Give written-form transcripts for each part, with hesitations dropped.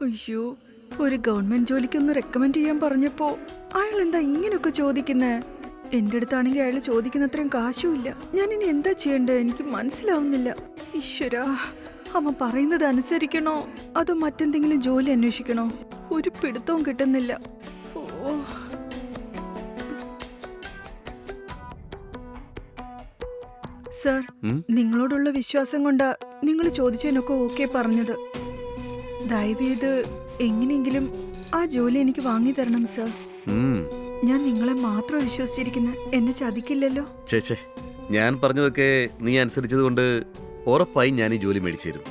അയ്യോ, ഒരു government ജോലിക്കൊന്ന് recommend ചെയ്യാൻ പറഞ്ഞപ്പോ അയാൾ എന്താ ഇങ്ങനെയൊക്കെ ചോദിക്കുന്നേ? എന്റെ അടുത്താണെങ്കിൽ അയാൾ ചോദിക്കുന്ന അത്രയും കാശും ഇല്ല. ഞാൻ ഇനി എന്താ ചെയ്യണ്ടേ? എനിക്ക് മനസ്സിലാവുന്നില്ല. ഈശ്വരാ, അവൻ പറയുന്നത് അനുസരിക്കണോ അതോ മറ്റെന്തെങ്കിലും ജോലി അന്വേഷിക്കണോ? ഒരു പിടുത്തവും കിട്ടുന്നില്ല. ഓ, സർ, നിങ്ങളോടുള്ള വിശ്വാസം കൊണ്ടാ നിങ്ങൾ ചോദിച്ചതിനൊക്കെ ഓക്കെ പറഞ്ഞത്. ദയവേത് എങ്ങനെയെങ്കിലും ആ ജോലി എനിക്ക് വാങ്ങി തരണം സർ. ഞാൻ നിങ്ങളെ മാത്രം വിശ്വസിച്ചിരിക്കുന്നത്. എന്നെ ചതിക്കില്ലല്ലോ? ചേച്ചേ, ഞാൻ പറഞ്ഞതൊക്കെ നീ അനുസരിച്ചത് കൊണ്ട് ഉറപ്പായി ഞാൻ ഈ ജോലി മേടിച്ചു തരും.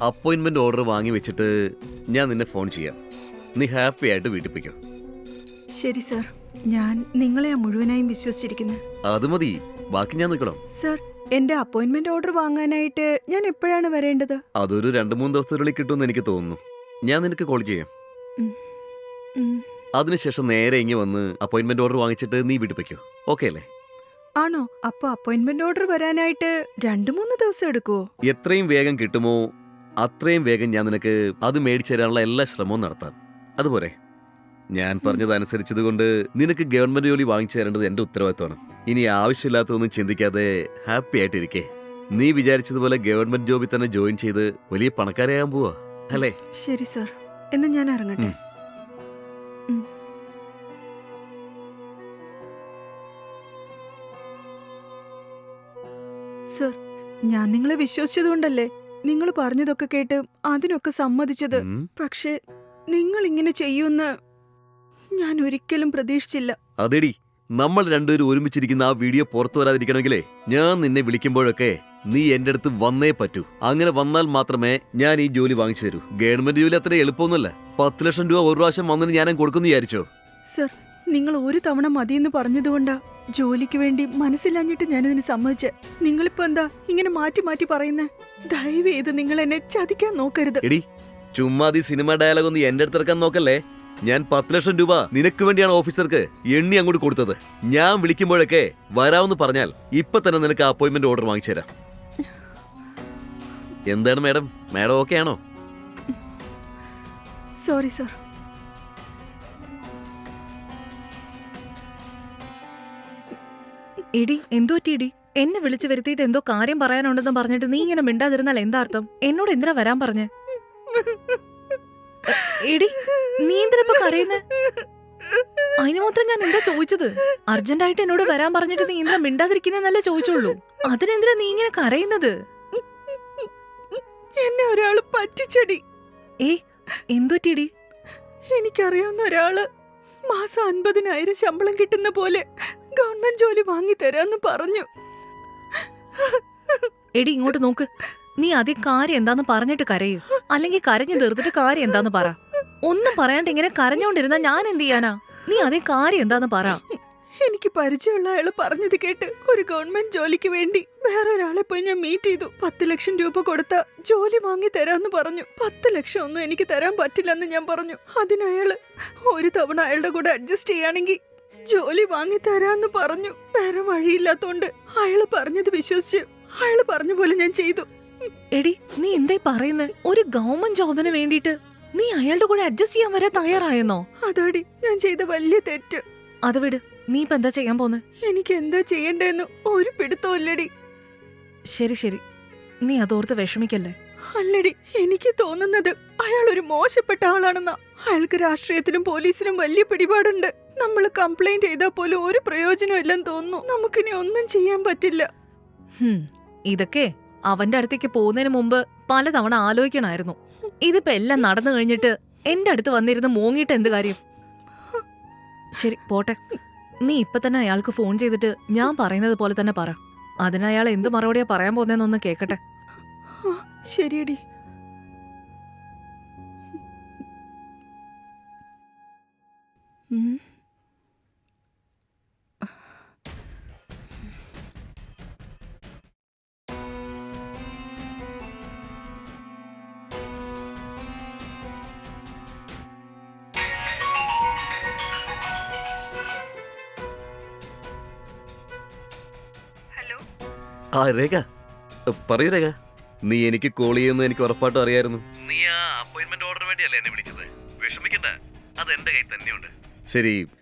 അപ്പോയിന്റ്മെന്റ് ഓർഡർ വാങ്ങി വെച്ചിട്ട് ഞാൻ നിന്നെ ഫോൺ ചെയ്യാം. നീ ഹാപ്പി ആയിട്ട് വീട്ടിൽ പോയിക്കോ. ശരി സർ, ഞാൻ നിങ്ങളെയാ മുഴുവനായും വിശ്വസിച്ചിരിക്കുന്നത്. അത് മതി, ബാക്കി ഞാൻ നിൽക്കണം. സർ, എന്റെ അപ്പോയിന്റ്മെന്റ് ഓർഡർ വാങ്ങാനായിട്ട് ഞാൻ എപ്പോഴാണ് വരേണ്ടത്? അതൊരു 2-3 ദിവസത്തിനുള്ളിൽ കിട്ടുമെന്ന് എനിക്ക് തോന്നുന്നു. ഞാൻ നിനക്ക് കോൾ ചെയ്യാം. അതിനുശേഷം നേരെ ഇങ്ങ് വന്ന് അപ്പോയിന്റ്മെന്റ് ഓർഡർ വാങ്ങിച്ചിട്ട് നീ വീട്ടിൽ പോയിക്കോ. ഓക്കെ അല്ലേ? ആണോ? അപ്പൊ അപ്പോയിന്റ്മെന്റ് ഓർഡർ വരാനായിട്ട് 2-3 ദിവസം എടുക്കുവോ? എത്രയും വേഗം കിട്ടുമോ അത്രയും വേഗം ഞാൻ നിനക്ക് അത് മേടിച്ചു തരാനുള്ള എല്ലാ ശ്രമവും നടത്താം. അതുപോലെ ഞാൻ പറഞ്ഞതനുസരിച്ചത് കൊണ്ട് നിനക്ക് ഗവൺമെന്റ് ജോലി വാങ്ങിച്ചു തരേണ്ടത് എന്റെ ഉത്തരവാദിത്തമാണ്. ഇനി ആവശ്യമില്ലാത്തതൊന്നും ചിന്തിക്കാതെ ഹാപ്പി ആയിട്ടിരിക്കേ. നീ വിചാരിച്ചതുപോലെ ഗവൺമെന്റ് ജോബിൽ തന്നെ ജോയിൻ ചെയ്ത് വലിയ പണക്കാരാകാൻ പോവാ അല്ലേ? ശരി സർ, എന്ന് ഞാൻ ഇറങ്ങട്ടെ. സർ, ഞാൻ നിങ്ങളെ വിശ്വസിച്ചതുകൊണ്ടല്ലേ നിങ്ങൾ പറഞ്ഞതൊക്കെ കേട്ട് അതിനൊക്കെ സമ്മതിച്ചത്. പക്ഷേ നിങ്ങൾ ഇങ്ങനെ ചെയ്യുമെന്ന് ഞാൻ ഒരിക്കലും പ്രതീക്ഷിച്ചില്ല. അതെടി, നമ്മൾ രണ്ടുപേരും ഒരുമിച്ചിരിക്കുന്ന ആ വീഡിയോ പുറത്തു വരാതിരിക്കണമെങ്കിലേ ഞാൻ നിന്നെ വിളിക്കുമ്പോഴൊക്കെ നീ എന്റെ അടുത്ത് വന്നേ പറ്റൂ. അങ്ങനെ വന്നാൽ മാത്രമേ ഞാൻ ഈ ജോലി വാങ്ങിച്ചു തരൂ. ഗവൺമെന്റ് ജോലി അത്ര എളുപ്പമൊന്നുമല്ല. 10 ലക്ഷം രൂപ ഒരു പ്രാവശ്യം വന്നിന് ഞാൻ കൊടുക്കുന്നു വിചാരിച്ചോ? സർ, നിങ്ങൾ ഒരു തവണ മതിയെന്ന് പറഞ്ഞതുകൊണ്ടാ ജോലിക്ക് വേണ്ടി മനസ്സിലാഞ്ഞിട്ട് ഞാനിതിന് സമ്മതിച്ചേ. നിങ്ങളിപ്പോ എന്താ ഇങ്ങനെ മാറ്റി മാറ്റി പറയുന്നേ? ദയവേത് നിങ്ങൾ എന്നെ ചതിക്കാൻ നോക്കരുത്. എടി, ചുമ്മാ സിനിമ ഡയലോഗ് ഒന്നും എന്റെ അടുത്ത് ഇറക്കാൻ നോക്കല്ലേ. ഞാൻ 10 ലക്ഷം രൂപ നിനക്ക് വേണ്ടിയാണ് ഓഫീസർക്ക് എണ്ണി അങ്ങോട്ട് കൊടുത്തത്. ഞാൻ വിളിക്കുമ്പോഴൊക്കെ വരാമെന്ന് പറഞ്ഞാൽ ഇപ്പൊ തന്നെ നിനക്ക് അപ്പോയിന്റ്മെന്റ് ഓർഡർ വാങ്ങിച്ചു തരാം. എന്താണ് മാഡം, മാഡം ഓക്കെ ആണോ? Sorry sir. എടി, എന്തോ പറ്റിയിടി? എന്നെ വിളിച്ചു വരുത്തിയിട്ട് എന്തോ കാര്യം പറയാനുണ്ടെന്ന് പറഞ്ഞിട്ട് നീ ഇങ്ങനെ മിണ്ടാതിരുന്നാൽ എന്താ അർത്ഥം? എന്നോട് എന്തിനാ വരാൻ പറഞ്ഞേ? എടി, നീ എന്തിനാ കരയുന്നേ? അതിന് മാത്രം ഞാൻ എന്താ ചോദിച്ചത്? അർജന്റായിട്ട് എന്നോട് വരാൻ പറഞ്ഞിട്ട് നീ എന്തിനാ മിണ്ടാതിരിക്കുന്നല്ലേ ചോദിച്ചുള്ളൂ. അതിനെന്തിനാ നീ ഇങ്ങനെ കരയുന്നത്? എന്നെ ഒരാള് പറ്റിച്ചടി. എന്തോ പറ്റിയിടി? എനിക്കറിയാവുന്ന ഒരാള് മാസം 50,000 ശമ്പളം കിട്ടുന്ന പോലെ ഗവൺമെന്റ് ജോലി വാങ്ങി തരാന്ന് പറഞ്ഞു. എടി, ഇങ്ങോട്ട് നോക്ക്. നീ ആദ്യം കാര്യം എന്താന്ന് പറഞ്ഞിട്ട് കരയൂ, അല്ലെങ്കിൽ കരഞ്ഞു തീർത്തിട്ട് കാര്യം എന്താന്ന് പറ. ഒന്നും പറയാണ്ട് ഇങ്ങനെ കരഞ്ഞോണ്ടിരുന്നാ ഞാൻ എന്ത് ചെയ്യാനാ? നീ അതേ കാര്യം എന്താന്ന് പറ. എനിക്ക് പരിചയമുള്ള അയാള് പറഞ്ഞത് കേട്ട് ഒരു ഗവൺമെന്റ് ജോലിക്ക് വേണ്ടി വേറെ ഒരാളെ പോയി ഞാൻ മീറ്റ് ചെയ്തു. 10 ലക്ഷം രൂപ കൊടുത്ത ജോലി വാങ്ങി തരാന്ന് പറഞ്ഞു. 10 ലക്ഷം ഒന്നും എനിക്ക് തരാൻ പറ്റില്ലെന്ന് ഞാൻ പറഞ്ഞു. അതിനയാള് ഒരു തവണ അയാളുടെ കൂടെ അഡ്ജസ്റ്റ് ചെയ്യാണെങ്കിൽ ജോലി വാങ്ങി തരാന്ന് പറഞ്ഞു. വേറെ വഴിയില്ലാത്തോണ്ട് അയാള് പറഞ്ഞത് വിശ്വസിച്ച് അയാള് പറഞ്ഞ പോലെ ഞാൻ ചെയ്തു. എടി, നീ എന്തായി പറയുന്നേ? ഒരു ഗവൺമെന്റ് ജോബിന് വേണ്ടിട്ട് നീ അയാളുടെ കൂടെ അഡ്ജസ്റ്റ് ചെയ്യാൻ വരെ തയ്യാറായെന്നോ? അതാടി ഞാൻ ചെയ്ത വലിയ തെറ്റ്. അത് വിട്, നീ ഇപ്പൊ എന്താ ചെയ്യാൻ പോന്നെ? എനിക്ക് എന്താ ചെയ്യണ്ടേന്ന് ഒരു പിടുത്തമില്ലടി. ശരി ശരി, നീ അതോർത്ത് വിഷമിക്കല്ലേ. അല്ലടി, എനിക്ക് തോന്നുന്നത് അയാൾ ഒരു മോശപ്പെട്ട ആളാണെന്നാ. അയാൾക്ക് രാഷ്ട്രീയത്തിലും പോലീസിലും വലിയ പിടിപാടുണ്ട്. നമ്മൾ കംപ്ലൈന്റ് ചെയ്താൽ പോലും ഒരു പ്രയോജനം ഇല്ലെന്ന് തോന്നുന്നു. നമുക്കിനി ഒന്നും ചെയ്യാൻ പറ്റില്ല. ഇതൊക്കെ അവന്റെ അടുത്തേക്ക് പോകുന്നതിന് മുമ്പ് പലതവണ ആലോചിക്കണമായിരുന്നു. ഇതിപ്പോ എല്ലാം നടന്നു കഴിഞ്ഞിട്ട് എന്റെ അടുത്ത് വന്നിരുന്ന് മോങ്ങിയിട്ട് എന്ത് കാര്യം? ശരി, പോട്ടെ. നീ ഇപ്പൊ തന്നെ അയാൾക്ക് ഫോൺ ചെയ്തിട്ട് ഞാൻ പറയുന്നത് പോലെ തന്നെ പറ. അതിനയാൾ എന്ത് മറുപടിയാ പറയാൻ പോകുന്നതെന്നൊന്ന് കേക്കട്ടെ. ശരിയടി. രേഖ, പറയൂ രേഖ. നീ എനിക്ക് കോൾ ചെയ്യുമെന്ന് എനിക്ക് ഉറപ്പായിട്ടും അറിയായിരുന്നു. നീ ആ അപ്പോയിന്റ്മെന്റ് ഓർഡർ വേണ്ടിയല്ലേ എന്നെ വിളിച്ചത്. വിഷമിക്കണ്ട, അത് എന്റെ കയ്യിൽ തന്നെയുണ്ട്. ശരി,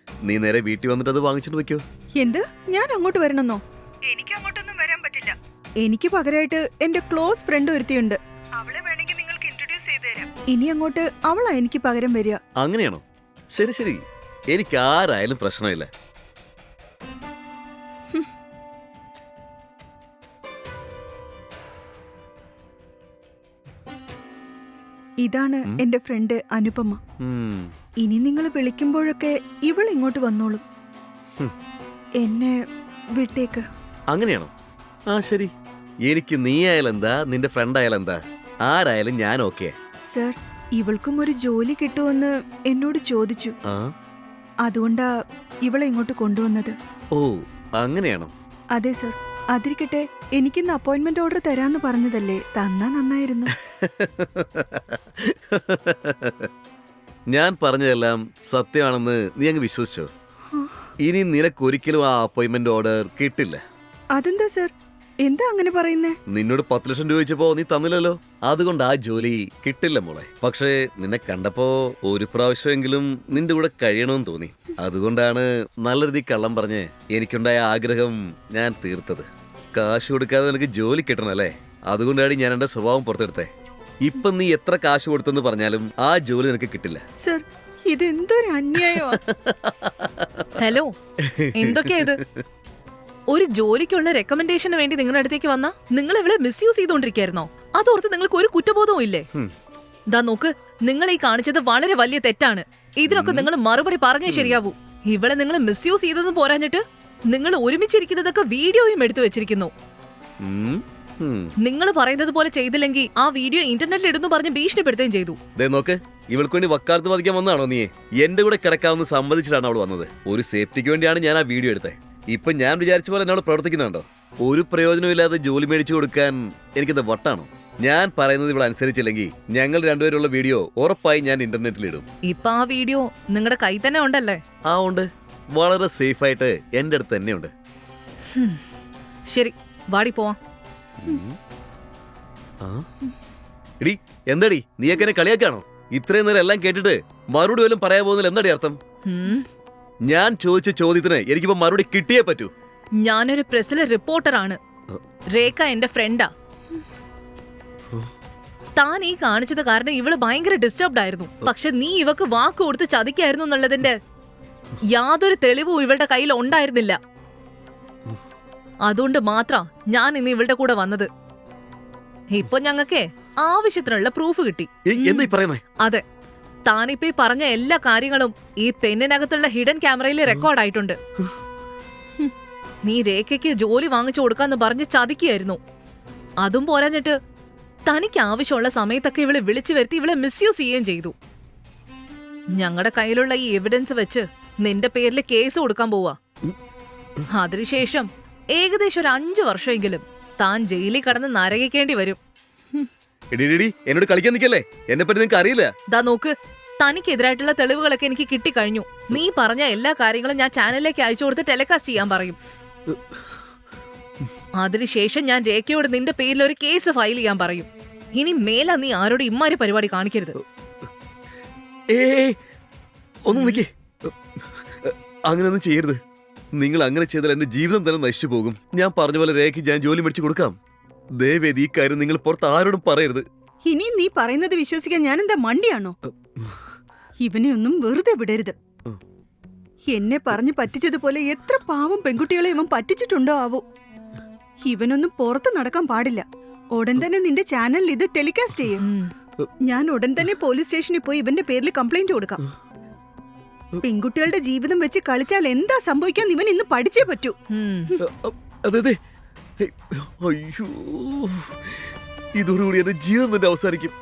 നീ നേരെ വീട്ടിൽ വന്നിട്ട് അത് വാങ്ങിച്ചിട്ട് വെക്കോ. എന്ത്, ഞാൻ അങ്ങോട്ട് വരണമെന്നോ? എനിക്ക് അങ്ങോട്ടൊന്നും വരാൻ പറ്റില്ല. എനിക്ക് പകരമായിട്ട് എന്റെ ക്ലോസ് ഫ്രണ്ട് ഒരുത്തിയുണ്ട്. അവളെ വേണമെങ്കിൽ നിങ്ങൾക്ക് ഇൻട്രൊഡ്യൂസ് ചെയ്തു തരാം. ഇനി അങ്ങോട്ട് അവളാ എനിക്ക് പകരം വരിക. അങ്ങനെയാണോ? ശരി ശരി, എനിക്ക് ആരായാലും പ്രശ്നമില്ല. ഇതാണ് എന്റെ ഫ്രണ്ട് അനുപമ. ഇനി നിങ്ങൾ വിളിക്കുമ്പോഴൊക്കെ ഇവൾ ഇങ്ങോട്ട് വന്നോളും. എന്നെ വിട്ടേക്ക്. അങ്ങനെയാണോ? ആ ശരി, എനിക്ക് നീ ആയാലെന്താ, നിന്റെ ഫ്രണ്ട് ആയാലെന്താ, ആരായാലും ഞാൻ ഓക്കെ. സർ, ഇവൾക്കും ഒരു ജോലി കിട്ടുമെന്ന് എന്നോട് ചോദിച്ചു. അതുകൊണ്ടാ ഇവളെ ഇങ്ങോട്ട് കൊണ്ടുവന്നത്. ഓ അങ്ങനെയാണോ? അതെ സർ. അതിരിക്കട്ടെ, എനിക്കിന്ന് അപ്പോയിന്റ്മെന്റ് ഓർഡർ തരാന്ന് പറഞ്ഞതല്ലേ, തന്നാ നന്നായിരുന്നു. ഞാൻ പറഞ്ഞതെല്ലാം സത്യമാണെന്ന് നീ അങ്ങ് വിശ്വസിച്ചോ? ഇനി നിനക്കൊരിക്കലും ആ അപ്പോയിന്റ്മെന്റ് ഓർഡർ കിട്ടില്ല. അതെന്താ സർ, എന്താ അങ്ങനെ പറയുന്നേ? നിന്നോട് 10 ലക്ഷം രൂപ ചോദിച്ചപ്പോ നീ തന്നില്ലല്ലോ, അതുകൊണ്ട് ആ ജോലി കിട്ടില്ല മോളെ. പക്ഷേ നിന്നെ കണ്ടപ്പോ ഒരു പ്രാവശ്യമെങ്കിലും നിന്റെ കൂടെ കഴിയണമെന്ന് തോന്നി. അതുകൊണ്ടാണ് നല്ല രീതിയിൽ കള്ളം പറഞ്ഞ് എനിക്കുണ്ടായ ആഗ്രഹം ഞാൻ തീർത്തത്. കാശ് കൊടുക്കാതെ നിനക്ക് ജോലി കിട്ടണല്ലേ, അതുകൊണ്ടാണ് ഞാൻ എന്റെ സ്വഭാവം പുറത്തെടുത്തേ. ഇപ്പൊ നീ എത്ര കാശ് കൊടുത്തെന്ന് പറഞ്ഞാലും ആ ജോലി നിനക്ക് കിട്ടില്ല. സർ, ഇതെന്തൊരു അന്യായോ? ഹലോ, എന്തൊക്കെയാ ഇത്? ഒരു ജോലിക്കുള്ള റെക്കമെൻഡേഷന് വേണ്ടി നിങ്ങളുടെ അടുത്തേക്ക് വന്നാ നിങ്ങൾ ഇവിടെ മിസ്യൂസ് ചെയ്തോണ്ടിരിക്കായിരുന്നോ? അതോർത്ത് നിങ്ങൾക്ക് ഒരു കുറ്റബോധവും ഇല്ലേ? ദാ നോക്ക്, നിങ്ങൾ ഈ കാണിച്ചത് വളരെ വലിയ തെറ്റാണ്. ഇതിനൊക്കെ നിങ്ങൾ മറുപടി പറഞ്ഞേ ശരിയാവൂ. ഇവിടെ നിങ്ങൾ മിസ്യൂസ് ചെയ്തെന്ന് പോരാഞ്ഞിട്ട് നിങ്ങൾ ഒരുമിച്ചിരിക്കുന്നതൊക്കെ വീഡിയോയും എടുത്തു വെച്ചിരിക്കുന്നു. നിങ്ങൾ പറയുന്നത് പോലെ ചെയ്തില്ലെങ്കിൽ ആ വീഡിയോ ഇന്റർനെറ്റിൽ ഇടുന്നു പറഞ്ഞ് ഭീഷണിപ്പെടുത്തുകയും ചെയ്തു. നോക്ക്, ഇവൾക്ക് വേണ്ടി വക്കാലത്ത് വധിക്കാൻ വന്നാണോ നീ? എന്റെ കൂടെ കിടക്കാമെന്ന് സമ്മതിച്ചിട്ടാണ് അവൾ വന്നത്. ഒരു സേഫ്റ്റിക്ക് വേണ്ടിയാണ് ഞാൻ ആ വീഡിയോ എടുത്തത്. ഇപ്പൊ ഞാൻ വിചാരിച്ച പോലെ എന്നോട് പ്രവർത്തിക്കുന്നുണ്ടോ? ഒരു പ്രയോജനമില്ലാതെ ജോലി മേടിച്ചു കൊടുക്കാൻ എനിക്കെന്താ വട്ടാണോ? ഞാൻ പറയുന്നത് ഇവിടെ അനുസരിച്ചില്ലെങ്കിൽ ഞങ്ങൾ രണ്ടുപേരുള്ള വീഡിയോ ഉറപ്പായി ഞാൻ ഇന്റർനെറ്റിൽ ഇടും. ഇപ്പൊ ആ വീഡിയോ നിങ്ങളുടെ കൈ തന്നെ ഉണ്ടല്ലേ? ആ ഉണ്ട്, വളരെ സേഫ് ആയിട്ട് എന്റെ അടുത്ത് തന്നെയുണ്ട്. ശരി, വാടി പോവാം. എടി എന്താടി, നീയൊക്കെ എന്നെ കളിയാക്കാണോ? ഇത്രയും നേരം എല്ലാം കേട്ടിട്ട് മറുപടി പോലും പറയാൻ പോകുന്നില്ല. എന്താടി അർത്ഥം? ഞാൻ ചോദിച്ച ചോദ്യത്തിന് എനിക്കിപ്പോ മറുപടി കിട്ടിയേ പറ്റൂ. ഞാനൊരു പ്രസ്സിലെ റിപ്പോർട്ടറാണ്. രേഖ എന്റെ ഫ്രണ്ടാ. താൻ ഈ കാണിച്ചത് കാരണം ഇവള് ഭയങ്കര ഡിസ്റ്റർബ്ഡ് ആയിരുന്നു. പക്ഷെ നീ ഇവക്ക് വാക്ക് കൊടുത്ത് ചതിക്കായിരുന്നു എന്നുള്ളതിന്റെ യാതൊരു തെളിവും ഇവളുടെ കയ്യിൽ ഉണ്ടായിരുന്നില്ല. അതുകൊണ്ട് മാത്രാ ഞാൻ ഇന്ന് ഇവളുടെ കൂടെ വന്നത്. ഇപ്പൊ ഞങ്ങൾക്കേ ആവശ്യത്തിനുള്ള പ്രൂഫ് കിട്ടി. അതെ, താനിപ്പോ ഈ പറഞ്ഞ എല്ലാ കാര്യങ്ങളും ഈ പെന്നിനകത്തുള്ള ഹിഡൻ ക്യാമറയിൽ റെക്കോർഡ് ആയിട്ടുണ്ട്. നീ രേഖയ്ക്ക് ജോലി വാങ്ങിച്ചു കൊടുക്കാന്ന് പറഞ്ഞ് ചതിക്കുകയായിരുന്നു. അതും പോരാഞ്ഞിട്ട് തനിക്ക് ആവശ്യമുള്ള സമയത്തൊക്കെ ഇവളെ വിളിച്ചു വരുത്തി ഇവളെ മിസ്യൂസ് ചെയ്യുകയും ചെയ്തു. ഞങ്ങളുടെ കയ്യിലുള്ള ഈ എവിഡൻസ് വെച്ച് നിന്റെ പേരിൽ കേസ് കൊടുക്കാൻ പോവാ. അതിനുശേഷം ഏകദേശം ഒരു 5 വർഷമെങ്കിലും താൻ ജയിലിൽ കടന്ന് നരകിക്കേണ്ടി വരും. എന്നോട് കളിക്കാൻ നിൽക്കല്ലേ, എന്നെ പറ്റി നിനക്ക് അറിയില്ല. ദാ നോക്ക്, തനിക്കെതിരായിട്ടുള്ള തെളിവുകളൊക്കെ എനിക്ക് കിട്ടിക്കഴിഞ്ഞു. നീ പറഞ്ഞ എല്ലാ കാര്യങ്ങളും ഞാൻ ചാനലിലേക്ക് അയച്ചു കൊടുത്ത് ടെലികാസ്റ്റ് ചെയ്യാൻ പറയും. അതിനുശേഷം ഞാൻ രേഖയോട് നിന്റെ പേരിൽ ഒരു കേസ് ഫയൽ ചെയ്യാൻ പറയും. ഇനി മേല നീ ആരോട് ഇമ്മാരി പരിപാടി കാണിക്കരുത്. ഒന്നും നിൽക്കേ, അങ്ങനെയൊന്നും ചെയ്യരുത്. നിങ്ങൾ അങ്ങനെ ചെയ്താൽ എന്റെ ജീവിതം തന്നെ നശിച്ചു പോകും. ഞാൻ പറഞ്ഞ പോലെ രേഖയ്ക്ക് ഞാൻ ജോലി മേടിച്ചു കൊടുക്കാം. ദയവേദി ഈ കാര്യം നിങ്ങൾ പുറത്ത് ആരോടും പറയരുത്. ഇനി നീ പറയുന്നത് വിശ്വസിക്കാൻ ഞാൻ എന്താ മണ്ടിയാണോ? ഇവനെ ഒന്നും വെറുതെ വിടരുത്. എന്നെ പറഞ്ഞു പറ്റിച്ചതുപോലെ എത്ര പാവം പെൺകുട്ടികളെ ഇവൻ പറ്റിച്ചിട്ടുണ്ടോ ആവോ. ഇവനൊന്നും പുറത്ത് നടക്കാൻ പാടില്ല. ഉടൻ തന്നെ നിന്റെ ചാനലിൽ ഇത് ടെലികാസ്റ്റ് ചെയ്യും. ഞാൻ ഉടൻ തന്നെ പോലീസ് സ്റ്റേഷനിൽ പോയി ഇവന്റെ പേരിൽ കംപ്ലൈന്റ് കൊടുക്കാം. പെൺകുട്ടികളുടെ ജീവിതം വെച്ച് കളിച്ചാൽ എന്താ സംഭവിക്കാൻ ഇവൻ ഇന്ന് പഠിച്ചേ പറ്റൂ. അതെ, അയ്യോ, ഇതോടുകൂടി എന്റെ ജീവിതം തന്നെ അവസാനിക്കും.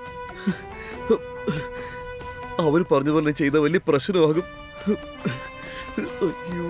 അവർ പറഞ്ഞ പോലെ ചെയ്ത വലിയ പ്രശ്നമാകും. അയ്യോ,